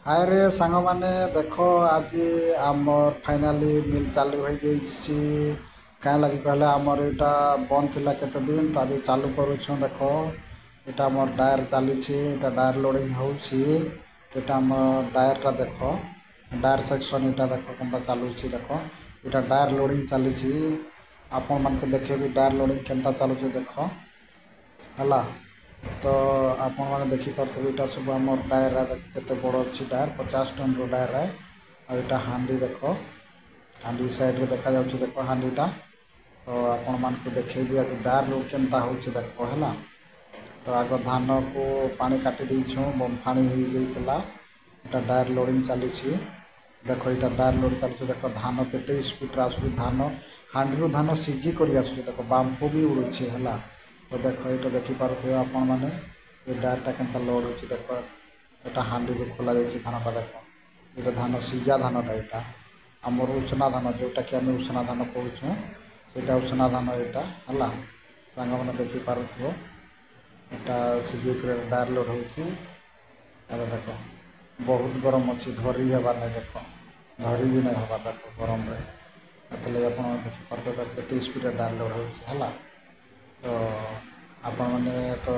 हाय रे सांग माने देखो आज आमर फाइनाली मिल चालू हो जाइए क्या लगे कहले आमर यहाँ बंद थिला केते दिन तो आज चालू करूँ देखो यहाँ आमर डायर चली डायर लोडिंग होची तो यहाँ आम डायरटा देख डायर सेक्शन यहाँ देख के चलुँ देख यहाँ डायर लोडिंग चली आपण मान देखे डायर लोडिंग के चलुचे देख है तो आपण मैंने देखिपे यहाँ सब आम टायर केते बड़ अच्छी टायर 50 टन रो टायर है और हांडी देख हांडी साइड रे देखा जाउछि देख हांडीटा तो आपण मान देखेबी आज टायर लोड केनता होछि देख है तो आग धान को पानी काटी देछो बमफाणी हो जाइतला एटा टायर लोडिंग चली देख यहाँ टायर लोड चलुछि देख धान केते स्पीड रे आसुछि धान हांडी धान सीझी कर आसुछि देख बांफो भी उड़ुछि है तो देख ये देखिपे आपण मैंने ये डायरटा के लोड हो देख यहाँ हांडी खोल जाइए धानटा देख ये धान सीझा धानटा यहाँ आमर उसना धान जोटा कि आम उसना धान कहूँ से उसना धान यहाँ है सांग मैंने देखिपुव यहाँ सीझे डायर लोड हो देख बहुत गरम अच्छी धरी हबार नहीं देख धरी भी नहीं हबार देख गरम आप देखिपे केते स्पीड डायर लोड हो तो आपण मैंने तो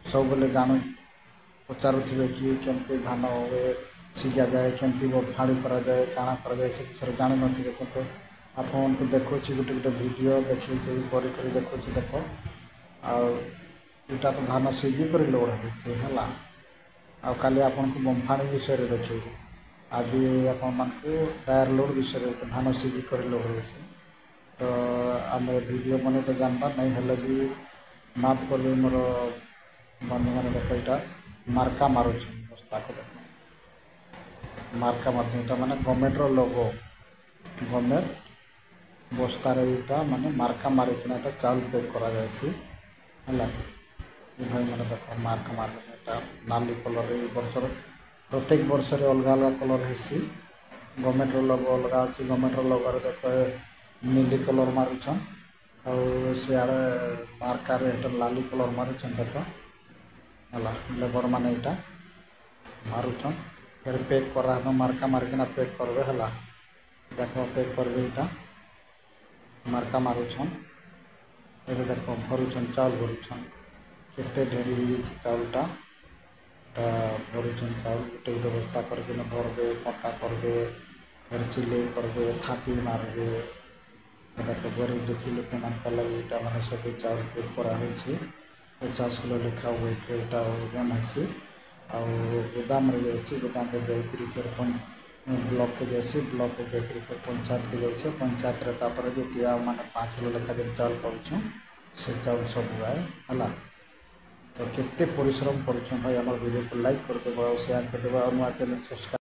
सब बेले जान पचारे कि केमती धान हुए सीझा जाए केमती फाड़ी करा जाए काଣା करा जाए से विषय जान न कि आपण को देखो गोटे गोटे वीडियो देखी कर देखो देख आटा तो धान सीझी कर लोड होगा आली आपन को बमफाणी विषय देखी आज आपण मान टायर लोड विषय धान सीझी कर लोड हो तो आम वीडियो बने तो जानबार नहीं हेल्ले भी माफ कर मोर बंधु मैंने देख यहाँ मार्का मारुँ बस्ता को देख मार्का मार्टा माने गवर्नमेंट लोगो गवर्नमेंट बस्तार यहाँ माने मार्का मारिकिना यहाँ चाउल पैक करा है भाई मैंने देख मार्का मार्का नाली कलर वर्षर प्रत्येक वर्ष अलग अलग कलर है गवर्नमेंट लोगो अलग अच्छी गवर्नमेंट लोगो देख नीली कलर मारुछन और सियाड़े मार्कार लाली कलर मारुछन देख है लेबर मैंने यहाँ मारुछन फिर पैक करा मार्का मारिकिना पैक करबे है देख पैक करबे यहाँ मार्का मारुछन ये देख भरुछन चाउल भरुछन केते ढेरी हो चाउलटा भरुछन चाउल गोटे गोटे बस्ता करके भरबे कटा करबे फिर सिले करबे थापी मारबे देख गरीब दुखी लोक मान लगे यहाँ मैंने सब चाउल पैक कराई 50 किलो लेखा वेट यहाँ ओजन है गोदाम जाइए गोदाम जाकर फिर ब्लॉक के जाइए ब्लॉक जाकर फिर पंचायत के जाऊे पंचायत रे जी मैंने 5 किलो लेखा जब चाउल पाऊँ से चाउल सब है तो केते परिश्रम कर भाई आम वीडियो को लाइक करदेव और शेयर करदेव और नुआ चैनल सब्सक्राइब